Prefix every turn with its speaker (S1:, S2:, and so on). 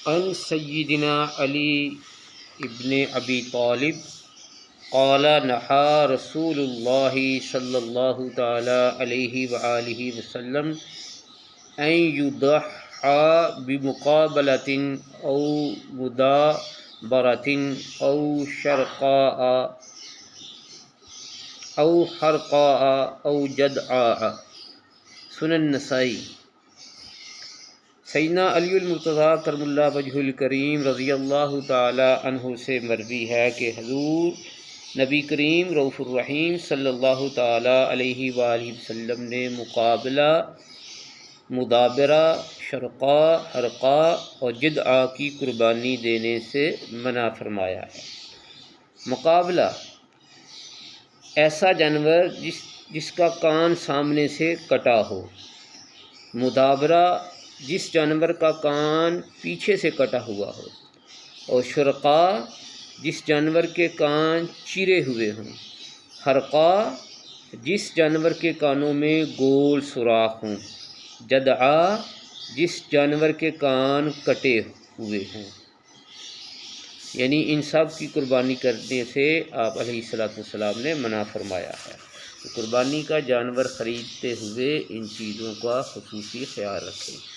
S1: عن سیدنا علی ابن ابی طالب قال نہا رسول اللہ صلی اللہ تعالی علیہ وآلہ وسلم ان یضحى بمقابلۃ او مدابرۃ او شرقاء او حرقاء او جدعاء۔ سنن نسائی۔ سیدنا علی المرتضیٰ کرم اللہ وجہ الکریم رضی اللہ تعالی عنہ سے مروی ہے کہ حضور نبی کریم رؤوف الرحیم صلی اللہ تعالی علیہ وآلہ وسلم نے مقابلہ، مدابرہ، شرقاء، حرقاء اور جدعاء کی قربانی دینے سے منع فرمایا ہے۔ مقابلہ ایسا جانور جس کا کان سامنے سے کٹا ہو، مدابرہ جس جانور کا کان پیچھے سے کٹا ہوا ہو، اور شرقاء جس جانور کے کان چیرے ہوئے ہوں، حرقاء جس جانور کے کانوں میں گول سوراخ ہوں، جدعاء جس جانور کے کان کٹے ہوئے ہوں۔ یعنی ان سب کی قربانی کرنے سے آپ علیہ السلام نے منع فرمایا ہے۔ قربانی کا جانور خریدتے ہوئے ان چیزوں کا خصوصی خیال رکھیں۔